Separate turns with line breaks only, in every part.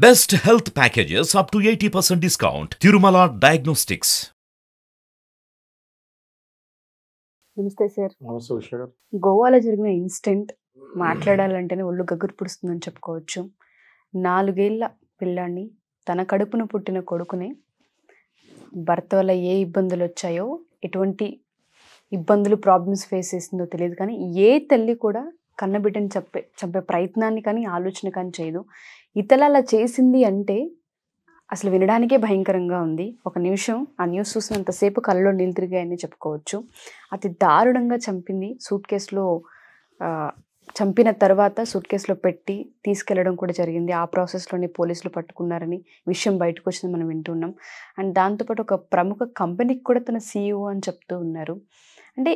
Best health packages up to 80% discount. Tirumala Diagnostics.
నమస్తే sir.
నమస్తే ఉషా గారు.
గోవాలో జరిగిన ఇన్సిడెంట్ మాట్లాడాలంటేనే ఒళ్ళు గగ్గురు పుడుస్తుందని చెప్పుకోవచ్చు. 4 ఏళ్ల పిల్లాడిని, తన కడుపున పుట్టిన కొడుకునే భర్త వల్ల ఏ ఇబ్బందులు వచ్చాయో, ఎటువంటి ఇబ్బందులు ప్రాబ్లమ్స్ ఫేస్ చేసిందో తెలియదు, కానీ ఏ తల్లి కూడా కన్నబిడ్డని చంపే ప్రయత్నాన్ని కానీ ఆలోచన కానీ చేయదు. ఇతల అలా చేసింది అంటే అసలు వినడానికే భయంకరంగా ఉంది. ఒక నిమిషం ఆ న్యూస్ చూసినంతసేపు కళ్ళలో నీళ్ళు తిరిగాయని చెప్పుకోవచ్చు. అతి దారుణంగా చంపింది. సూట్ కేసులో చంపిన తర్వాత సూట్ కేసులో పెట్టి తీసుకెళ్లడం కూడా జరిగింది. ఆ ప్రాసెస్లోనే పోలీసులు పట్టుకున్నారని విషయం బయటకు వచ్చింది మనం వింటున్నాం. అండ్ దాంతోపాటు ఒక ప్రముఖ కంపెనీకి కూడా తన CEO అని చెప్తూ ఉన్నారు. అంటే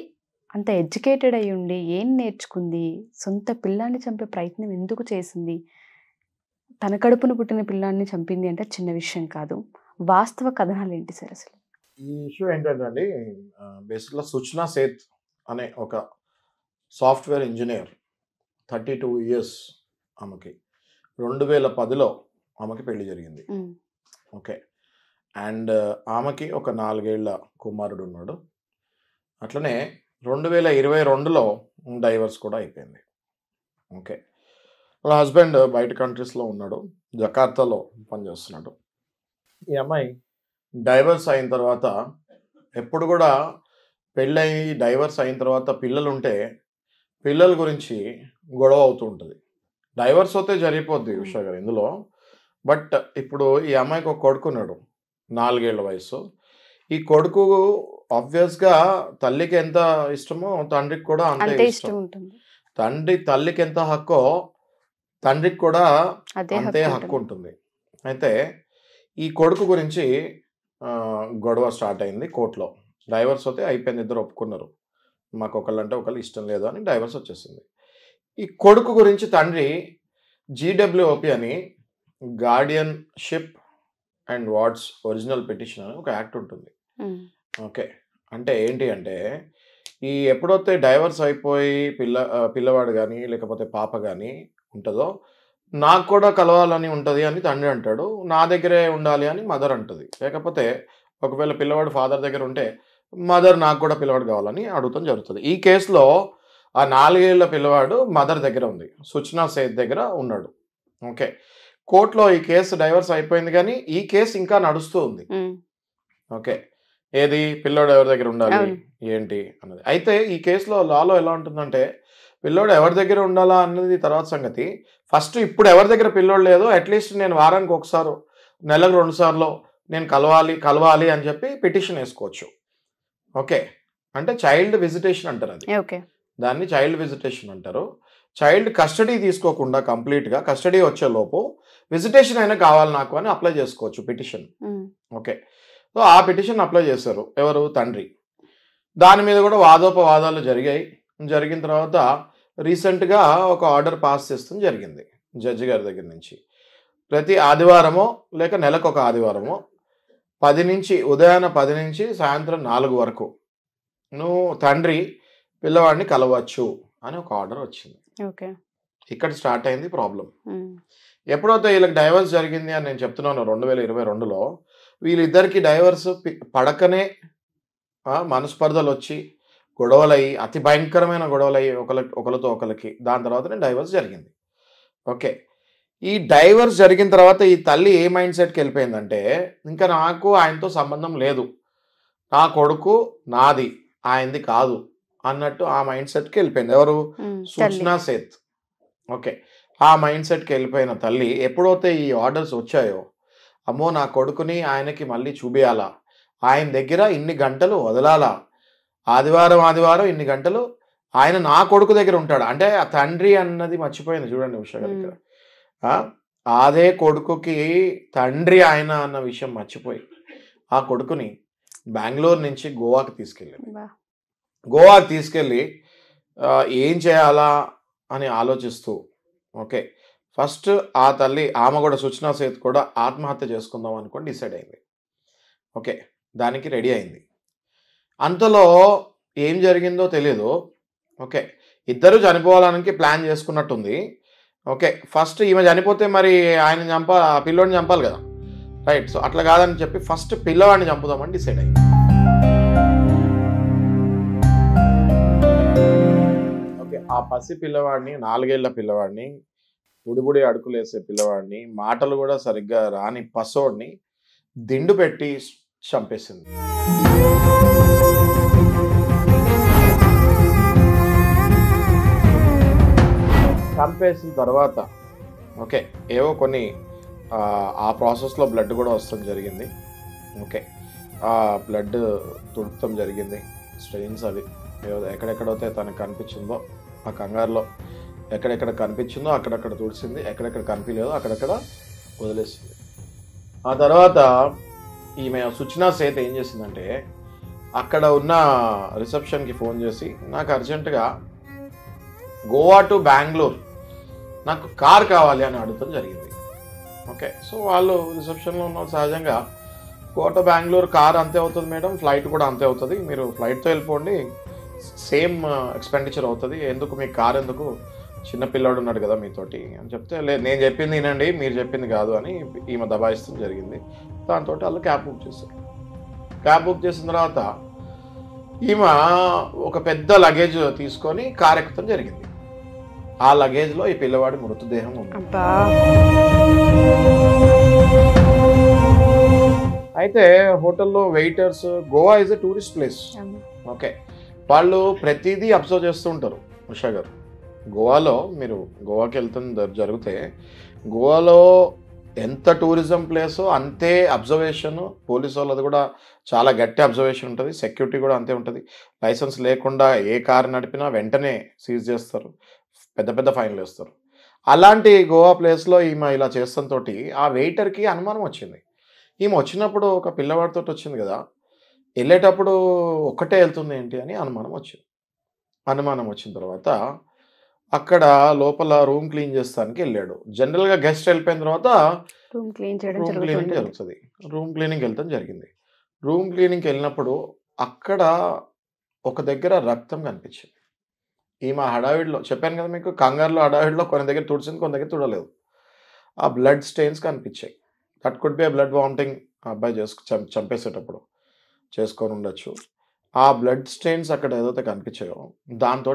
అంత ఎడ్యుకేటెడ్ అయి ఉండి ఏం నేర్చుకుంది? సొంత పిల్లాన్ని చంపే ప్రయత్నం ఎందుకు చేసింది? తన కడుపున పుట్టిన పిల్లాన్ని చంపింది అంటే చిన్న విషయం కాదు. వాస్తవ కథనాలు ఏంటి సార్ అసలు?
ఈ ఇష్యూ ఏంటంటే అండి, బేసిక్గా సుచనా సేత్ అనే ఒక సాఫ్ట్వేర్ ఇంజనీర్, 32 years ఆమెకి. 2010లో ఆమెకి పెళ్లి జరిగింది. ఓకే. అండ్ ఆమెకి ఒక 4 ఏళ్ల కుమారుడు ఉన్నాడు. అట్లనే 2022లో డైవర్స్ కూడా అయిపోయింది. ఓకే. వాళ్ళ హస్బెండ్ బయట కంట్రీస్లో ఉన్నాడు, జకార్తాలో పనిచేస్తున్నాడు. ఈ అమ్మాయి డైవర్స్ అయిన తర్వాత ఎప్పుడు కూడా పెళ్ళయి డైవర్స్ అయిన తర్వాత పిల్లలు ఉంటే పిల్లల గురించి గొడవ అవుతూ ఉంటుంది. డైవర్స్ అయితే జరిగిపోద్ది ఉషా గారు ఇందులో. బట్ ఇప్పుడు ఈ అమ్మాయికి ఒక కొడుకున్నాడు, 4 ఏళ్ల వయసు. ఈ కొడుకు ఆబ్వియస్గా తల్లికి ఎంత ఇష్టమో తండ్రికి కూడా అంతే ఇష్టం
ఉంటుంది.
తల్లికి ఎంత హక్కో తండ్రికి కూడా అంతే హక్కు ఉంటుంది. అయితే ఈ కొడుకు గురించి గొడవ స్టార్ట్ అయింది కోర్టులో. డైవర్స్ అయితే అయిపోయింది, ఇద్దరు ఒప్పుకున్నారు, మాకు ఒకళ్ళంటే ఒకళ్ళు ఇష్టం లేదు అని డైవర్స్ వచ్చేసింది. ఈ కొడుకు గురించి తండ్రి GWOP అని, guardianship and wards original petition అని ఒక యాక్ట్ ఉంటుంది. ఓకే. అంటే ఏంటి అంటే, ఈ ఎప్పుడైతే డైవర్స్ అయిపోయి పిల్లవాడు కానీ లేకపోతే పాప కానీ ఉంటుందో, నాకు కూడా కలవాలని ఉంటుంది అని తండ్రి అంటాడు, నా దగ్గరే ఉండాలి అని మదర్ అంటుంది. లేకపోతే ఒకవేళ పిల్లవాడు ఫాదర్ దగ్గర ఉంటే మదర్ నాకు కూడా పిల్లవాడు కావాలని అడుగుతాం జరుగుతుంది. ఈ కేసులో ఆ 4 ఏళ్ల పిల్లవాడు మదర్ దగ్గర ఉంది, సుచనా సేత్ దగ్గర ఉన్నాడు. ఓకే. కోర్టులో ఈ కేసు డైవర్స్ అయిపోయింది, కానీ ఈ కేసు ఇంకా నడుస్తూ ఉంది. ఓకే. ఏది పిల్లోడు ఎవరి దగ్గర ఉండాలి ఏంటి అన్నది. అయితే ఈ కేసులో లాలో ఎలా ఉంటుందంటే, పిల్లోడు ఎవరి దగ్గర ఉండాలా అన్నది తర్వాత సంగతి. ఫస్ట్ ఇప్పుడు ఎవరి దగ్గర పిల్లోడు లేదో అట్లీస్ట్ నేను వారానికి ఒకసారి, నెలకు 2 సార్లు నేను కలవాలి అని చెప్పి పిటిషన్ వేసుకోవచ్చు. ఓకే. అంటే చైల్డ్ విజిటేషన్ అంటారు, అది దాన్ని చైల్డ్ విజిటేషన్ అంటారు. చైల్డ్ కస్టడీ తీసుకోకుండా కంప్లీట్గా కస్టడీ వచ్చేలోపు విజిటేషన్ అయినా కావాలి నాకు అని అప్లై చేసుకోవచ్చు పిటిషన్. ఓకే. సో ఆ పిటిషన్ అప్లై చేశారు ఎవరు? తండ్రి. దాని మీద కూడా వాదోపవాదాలు జరిగిన తర్వాత రీసెంట్గా ఒక ఆర్డర్ పాస్ చేస్తుంది జరిగింది జడ్జి గారి దగ్గర నుంచి. ప్రతి ఆదివారమో లేక నెలకు ఒక ఆదివారమో ఉదయాన 10 నుంచి సాయంత్రం 4 వరకు నువ్వు తండ్రి పిల్లవాడిని కలవచ్చు అని ఒక ఆర్డర్ వచ్చింది. ఇక్కడ స్టార్ట్ అయింది ప్రాబ్లం. ఎప్పుడైతే వీళ్ళకి డైవర్స్ జరిగింది అని నేను చెప్తున్నాను 2022లో, వీళ్ళిద్దరికి డైవర్స్ పడకనే మనస్పర్ధలు వచ్చి గొడవలయ్యి, అతి భయంకరమైన గొడవలయ్యి ఒకరితో ఒకరికి, దాని తర్వాతనే డైవర్స్ జరిగింది. ఓకే. ఈ డైవర్స్ జరిగిన తర్వాత ఈ తల్లి ఏ మైండ్ సెట్కి వెళ్ళిపోయిందంటే, ఇంకా నాకు ఆయనతో సంబంధం లేదు, నా కొడుకు నాది ఆయనది కాదు అన్నట్టు ఆ మైండ్ సెట్కి వెళ్ళిపోయింది. ఎవరు? సుచనా సేత్. ఓకే. ఆ మైండ్ సెట్కి వెళ్ళిపోయిన తల్లి ఎప్పుడైతే ఈ ఆర్డర్స్ వచ్చాయో, అమ్మో నా కొడుకుని ఆయనకి మళ్ళీ చూపియాలా, ఆయన దగ్గర ఇన్ని గంటలు వదలాలా, ఆదివారం ఇన్ని గంటలు ఆయన నా కొడుకు దగ్గర ఉంటాడు అంటే ఆ తండ్రి అన్నది మర్చిపోయింది. చూడండి ఉషా గారు, ఇక్కడ అదే కొడుకుకి తండ్రి ఆయన అన్న విషయం మర్చిపోయి ఆ కొడుకుని బెంగళూరు నుంచి గోవాకి తీసుకెళ్ళి ఏం చేయాలా అని ఆలోచిస్తూ, ఓకే, ఫస్ట్ ఆ తల్లి ఆమె కూడా సుచనా సేత్ కూడా ఆత్మహత్య చేసుకుందాం అనుకొని డిసైడ్ అయింది. ఓకే. దానికి రెడీ అయింది. అంతలో ఏం జరిగిందో తెలియదు. ఓకే. ఇద్దరు చనిపోవాలని ప్లాన్ చేసుకున్నట్టుంది. ఓకే, ఫస్ట్ ఈమె చనిపోతే మరి ఆయన ఆ పిల్లోడిని చంపాలి కదా, రైట్. సో అట్లా కాదని చెప్పి ఫస్ట్ పిల్లవాడిని చంపుదామని డిసైడ్ అయింది. ఓకే, ఆ పసి పిల్లవాడిని, 4 ఏళ్ల పిల్లవాడిని, బుడిబుడి అడుకులు వేసే పిల్లవాడిని, మాటలు కూడా సరిగ్గా రాని పసోడిని దిండు పెట్టి చంపేసింది. చంపేసిన తర్వాత ఓకే, ఏవో కొన్ని ఆ ప్రాసెస్లో బ్లడ్ కూడా వస్తాం జరిగింది. ఓకే, ఆ బ్లడ్ తుడపడం జరిగింది. స్ట్రెయిన్స్ అవి ఎక్కడెక్కడైతే తనకు కనిపించిందో ఆ కంగారులో ఎక్కడెక్కడ కనిపించిందో అక్కడక్కడ తుడిచింది, ఎక్కడెక్కడ కనిపించలేదో అక్కడక్కడ వదిలేసింది. ఆ తర్వాత ఈమె సుచనా సేత్ ఏం చేసిందంటే అక్కడ ఉన్న రిసెప్షన్కి ఫోన్ చేసి నాకు అర్జెంటుగా గోవా టు బెంగళూరు నాకు కార్ కావాలి అని అడగడం జరిగింది. ఓకే, సో వాళ్ళు రిసెప్షన్లో ఉన్న సహజంగా గోవా టు బెంగళూరు కార్ అంతే అవుతుంది మేడం, ఫ్లైట్ కూడా అంతే అవుతుంది, మీరు ఫ్లైట్తో వెళ్ళిపోండి, సేమ్ ఎక్స్పెండిచర్ అవుతుంది, ఎందుకు మీకు కార్ ఎందుకు, చిన్నపిల్లాడు ఉన్నాడు కదా మీతోటి అని చెప్తే, లేదు నేను చెప్పింది వినండి మీరు చెప్పింది కాదు అని ఈమె దబాయిస్తాం జరిగింది. దాంతో వాళ్ళు క్యాబ్ బుక్ చేశారు. క్యాబ్ బుక్ చేసిన తర్వాత ఈమె ఒక పెద్ద లగేజ్ తీసుకొని కార్ ఎక్కుతాం జరిగింది. ఆ లగేజ్లో ఈ పిల్లవాడి మృతదేహం ఉంది. అయితే హోటల్లో waiters, Goa is a tourist place. Okay, వాళ్ళు ప్రతిదీ అబ్జర్వ్ చేస్తూ ఉంటారు. ఉషా గారు, గోవాలో మీరు గోవాకి వెళ్తున్న జరిగితే గోవాలో ఎంత టూరిజం ప్లేసో అంతే అబ్జర్వేషన్, పోలీసు వాళ్ళది కూడా చాలా గట్టి అబ్జర్వేషన్ ఉంటుంది, సెక్యూరిటీ కూడా అంతే ఉంటుంది. లైసెన్స్ లేకుండా ఏ కారు నడిపినా వెంటనే సీజ్ చేస్తారు, పెద్ద పెద్ద ఫైన్లు వేస్తారు. అలాంటి గోవా ప్లేస్లో ఈమె ఇలా చేస్తంతో ఆ వెయిటర్కి అనుమానం వచ్చింది. ఈమె వచ్చినప్పుడు ఒక పిల్లవాడితో వచ్చింది కదా, వెళ్ళేటప్పుడు ఒక్కటే వెళ్తుంది ఏంటి అని అనుమానం వచ్చింది. అనుమానం వచ్చిన తర్వాత అక్కడ లోపల రూమ్ క్లీన్ చేస్తానికి వెళ్ళాడు. జనరల్గా గెస్ట్ వెళ్ళిపోయిన తర్వాత రూమ్ క్లీనింగ్ జరుగుతుంది. రూమ్ క్లీనింగ్ వెళ్తాం జరిగింది. రూమ్ క్లీనింగ్కి వెళ్ళినప్పుడు అక్కడ ఒక దగ్గర రక్తం కనిపించింది. ఈమె హడావిడిలో చెప్పాను కదా మీకు, కంగారులో హడావిడిలో కొన్ని దగ్గర తుడిచింది, కొన్ని దగ్గర తుడలేదు. ఆ బ్లడ్ స్టెయిన్స్ కనిపించాయి. That could be blood vomiting అబ్బాయి చంపేసేటప్పుడు చేసుకొని ఉండొచ్చు. ఆ బ్లడ్ స్టెయిన్స్ అక్కడ ఏదైతే కనిపించాయో దాంతో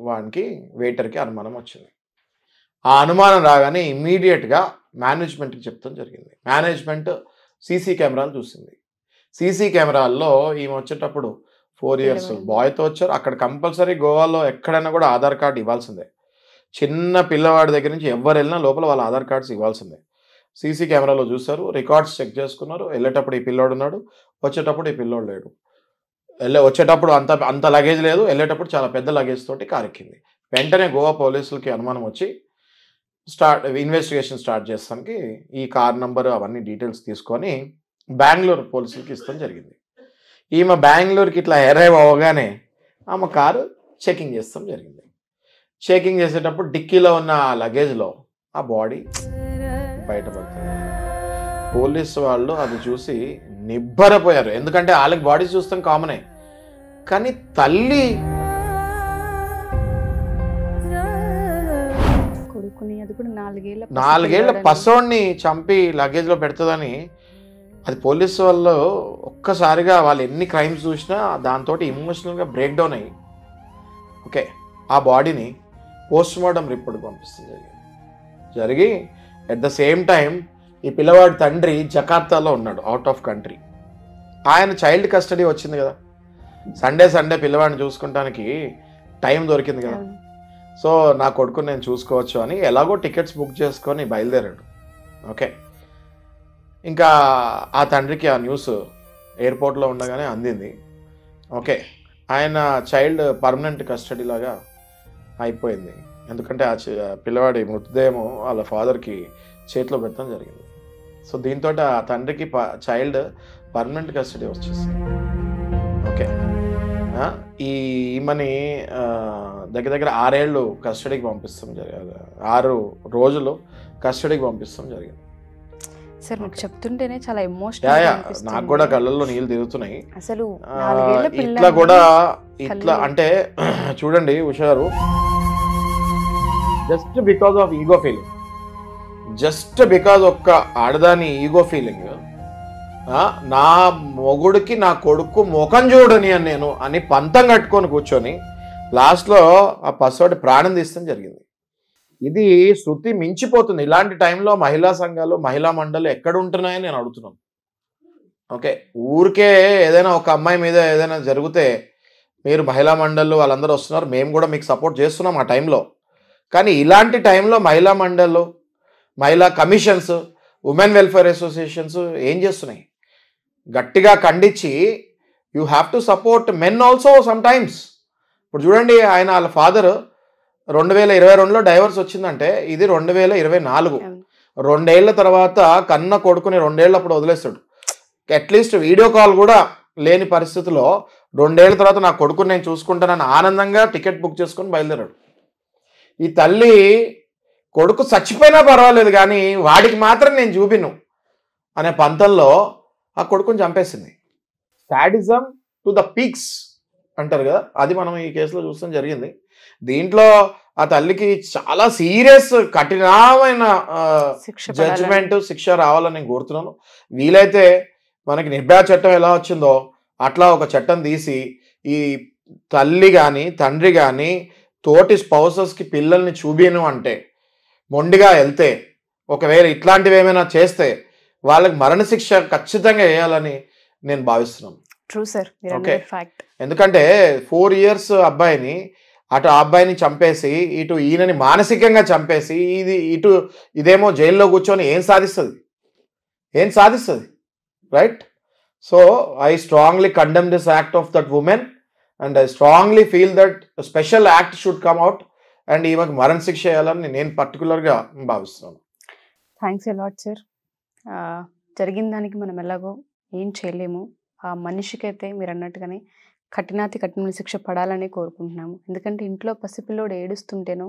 వానికి వెయిటర్కి అనుమానం వచ్చింది. ఆ అనుమానం రాగానే ఇమ్మీడియట్గా మేనేజ్మెంట్కి చెప్తాం జరిగింది. మేనేజ్మెంట్ సీసీ కెమెరాలు చూసింది. సీసీ కెమెరాల్లో ఈమె వచ్చేటప్పుడు 4 years బాయ్తో వచ్చారు. అక్కడ కంపల్సరీ గోవాలో ఎక్కడైనా కూడా ఆధార్ కార్డు ఇవ్వాల్సిందే. చిన్న పిల్లవాడి దగ్గర నుంచి ఎవరు వెళ్ళినా లోపల వాళ్ళ ఆధార్ కార్డ్స్ ఇవ్వాల్సిందే. సీసీ కెమెరాలో చూసారు, రికార్డ్స్ చెక్ చేసుకున్నారు. వెళ్ళేటప్పుడు ఈ పిల్లోడు ఉన్నాడు, వచ్చేటప్పుడు ఈ పిల్లోడు లేడు. వచ్చేటప్పుడు అంత లగేజ్ లేదు, వెళ్ళేటప్పుడు చాలా పెద్ద లగేజ్ తోటి కారు ఎక్కింది. వెంటనే గోవా పోలీసులకి అనుమానం వచ్చి ఇన్వెస్టిగేషన్ స్టార్ట్ చేస్తానికి ఈ కార్ నంబర్ అవన్నీ డీటెయిల్స్ తీసుకొని బెంగళూరు పోలీసులకి ఇస్తాం జరిగింది. ఈమె బెంగళూరుకి ఇట్లా అరైవ్ అవ్వగానే ఆమె కారు చెకింగ్ చేస్తాం జరిగింది. చెకింగ్ చేసేటప్పుడు డిక్కీలో ఉన్న ఆ లగేజ్లో ఆ బాడీ బయటపడుతుంది. పోలీసు వాళ్ళు అది చూసి నిబ్బరపోయారు. ఎందుకంటే వాళ్ళకి బాడీ చూస్తాం కామనే, కానీ తల్లి నాలుగేళ్ల పసోడిని చంపి లగేజ్లో పెడుతుందని, అది పోలీసు వాళ్ళు ఒక్కసారిగా వాళ్ళు ఎన్ని క్రైమ్స్ చూసినా దాంతో ఇమోషనల్గా బ్రేక్ డౌన్ అయ్యి ఓకే ఆ బాడీని పోస్ట్ మార్టం రిపోర్ట్కి పంపిస్తుంది జరిగి అట్ ద సేమ్ టైం ఈ పిల్లవాడి తండ్రి జకార్తాలో ఉన్నాడు, అవుట్ ఆఫ్ కంట్రీ. ఆయన చైల్డ్ కస్టడీ వచ్చింది కదా, సండే పిల్లవాడిని చూసుకుంటానికి టైం దొరికింది కదా, సో నా కొడుకుని నేను చూసుకోవచ్చు అని ఎలాగో టికెట్స్ బుక్ చేసుకొని బయలుదేరాడు. ఓకే, ఇంకా ఆ తండ్రికి ఆ న్యూస్ ఎయిర్పోర్ట్లో ఉండగానే అందింది. ఓకే, ఆయన చైల్డ్ పర్మనెంట్ కస్టడీ లాగా అయిపోయింది. ఎందుకంటే ఆ పిల్లవాడి మృతదేహం వాళ్ళ ఫాదర్కి చేతిలో పెట్టడం జరిగింది. సో దీంతో ఆ తండ్రికి చైల్డ్ పర్మనెంట్ కస్టడీ వచ్చేసింది. ఓకే, ఈమెని దగ్గర 6 ఏళ్ళు కస్టడీకి పంపిస్తాం జరిగింది, 6 రోజులు కస్టడీకి పంపిస్తాం జరిగింది.
సార్ మీకు చెప్తుంటేనే చాలా ఎమోషనల్
నాకు కూడా కళ్ళల్లో నీళ్ళు తిరుగుతున్నాయి.
అసలు
ఇట్లా అంటే చూడండి ఉషా గారు, just because of ego feeling, just because ఒక్క ఆడదాని ఈగో ఫీలింగ్, నా మొగుడికి నా కొడుకు ముఖం చూడని అని నేను అని పంతం కట్టుకొని కూర్చొని లాస్ట్లో ఆ పసివాడి ప్రాణం తీస్తాం జరిగింది. ఇది శృతి మించిపోతుంది. ఇలాంటి టైంలో మహిళా సంఘాలు, మహిళా మండలి ఎక్కడ ఉంటున్నాయని నేను అడుగుతున్నాను. ఓకే, ఊరికే ఏదైనా ఒక అమ్మాయి మీద ఏదైనా జరిగితే మీరు మహిళా మండళ్ళు వాళ్ళందరూ వస్తున్నారు, మేము కూడా మీకు సపోర్ట్ చేస్తున్నాం ఆ టైంలో. కానీ ఇలాంటి టైంలో మహిళా మండళ్ళు, మహిళా కమిషన్స్, ఉమెన్ వెల్ఫేర్ అసోసియేషన్స్ ఏం చేస్తున్నాయి? గట్టిగా ఖండించి you have to support men also some times. ఇప్పుడు చూడండి, ఆయన వాళ్ళ ఫాదర్ 2022లో డైవర్స్ వచ్చిందంటే ఇది 2024. 2 ఏళ్ల తర్వాత కన్న కొడుకుని 2 ఏళ్ళప్పుడు వదిలేస్తాడు. అట్లీస్ట్ వీడియో కాల్ కూడా లేని పరిస్థితిలో 2 ఏళ్ల తర్వాత నా కొడుకుని నేను చూసుకుంటానని ఆనందంగా టికెట్ బుక్ చేసుకొని బయలుదేరాడు. ఈ తల్లి కొడుకు చచ్చిపోయినా పర్వాలేదు కానీ వాడికి మాత్రం నేను చూపిను అనే పంతంలో ఆ కొడుకుని చంపేసింది. సాడిజం టు ద పీక్స్ అంటారు కదా, అది మనం ఈ కేసులో చూస్తాం జరిగింది. దీంట్లో ఆ తల్లికి చాలా సీరియస్ కఠినమైన జడ్జిమెంట్, శిక్ష రావాలని నేను కోరుతున్నాను. వీలైతే మనకి నిర్భయ చట్టం ఎలా వచ్చిందో అట్లా ఒక చట్టం తీసి ఈ తల్లి కానీ తండ్రి కానీ తోటి స్పౌసెస్కి పిల్లల్ని చూపిను అంటే, మొండిగా వెళ్తే, ఒకవేళ ఇట్లాంటివి ఏమైనా చేస్తే వాళ్ళకి మరణశిక్ష ఖచ్చితంగా వేయాలని నేను భావిస్తున్నాను.
ట్రూ సార్,
ఓకే, ఎందుకంటే 4 years అబ్బాయిని అటు ఆ అబ్బాయిని చంపేసి ఇటు ఈయనని మానసికంగా చంపేసి ఇదేమో జైల్లో కూర్చొని ఏం సాధిస్తుంది? Right? So I strongly condemn this act of that women and I strongly feel that special act should come out and ఈమెకు మరణ శిక్ష వేయాలని నేను పర్టికులర్గా భావిస్తున్నాను.
Thanks a lot sir. జరిగిన దానికి మనం ఎలాగో ఏం చేయలేము. ఆ మనిషికైతే మీరు అన్నట్టుగానే కఠిన శిక్ష పడాలని కోరుకుంటున్నాము. ఎందుకంటే ఇంట్లో పసిపిల్లోడు ఏడుస్తుంటేనో,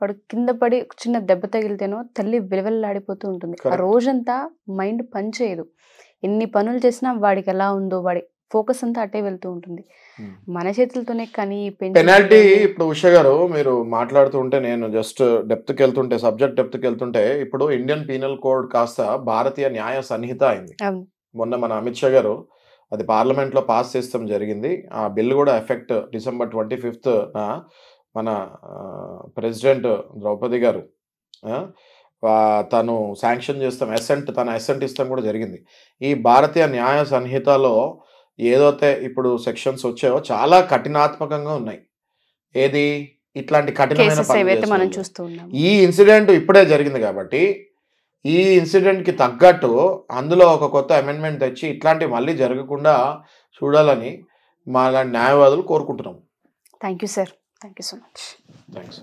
వాడు కింద పడి చిన్న దెబ్బ తగిలితేనో తల్లి విలవెల్లాడిపోతూ ఉంటుంది. ఆ రోజంతా మైండ్ పనిచేయదు. ఎన్ని పనులు చేసినా వాడికి ఎలా ఉందో వాడి ఫోకస్ అంతా అటే వెళ్తూ ఉంటుంది. మన చేతులతోనే కానీ
పెనాల్టీ. ఇప్పుడు ఉష గారు మీరు మాట్లాడుతూ ఉంటే నేను జస్ట్ సబ్జెక్ట్ డెప్త్కి వెళ్తుంటే ఇప్పుడు ఇండియన్ పీనల్ కోడ్ కాస్త భారతీయ న్యాయ సంహిత అయింది. మొన్న మన అమిత్ షా గారు అది పార్లమెంట్లో పాస్ చేస్తాం జరిగింది. ఆ బిల్లు కూడా ఎఫెక్ట్ December 25th మన ప్రెసిడెంట్ ద్రౌపది గారు తను శాంక్షన్ చేస్తాం, తన అసెంట్ ఇస్తాం కూడా జరిగింది. ఈ భారతీయ న్యాయ సంహితలో ఏదైతే ఇప్పుడు సెక్షన్స్ వచ్చాయో చాలా కఠినాత్మకంగా ఉన్నాయి. ఏది ఇట్లాంటి కఠినమైన ఈ ఇన్సిడెంట్ ఇప్పుడే జరిగింది కాబట్టి ఈ ఇన్సిడెంట్కి తగ్గట్టు అందులో ఒక కొత్త అమెండ్మెంట్ తెచ్చి ఇట్లాంటివి మళ్ళీ జరగకుండా చూడాలని మా న్యాయవాదులు కోరుకుంటున్నాము.
Thank you sir. Thank you so much.
Thanks.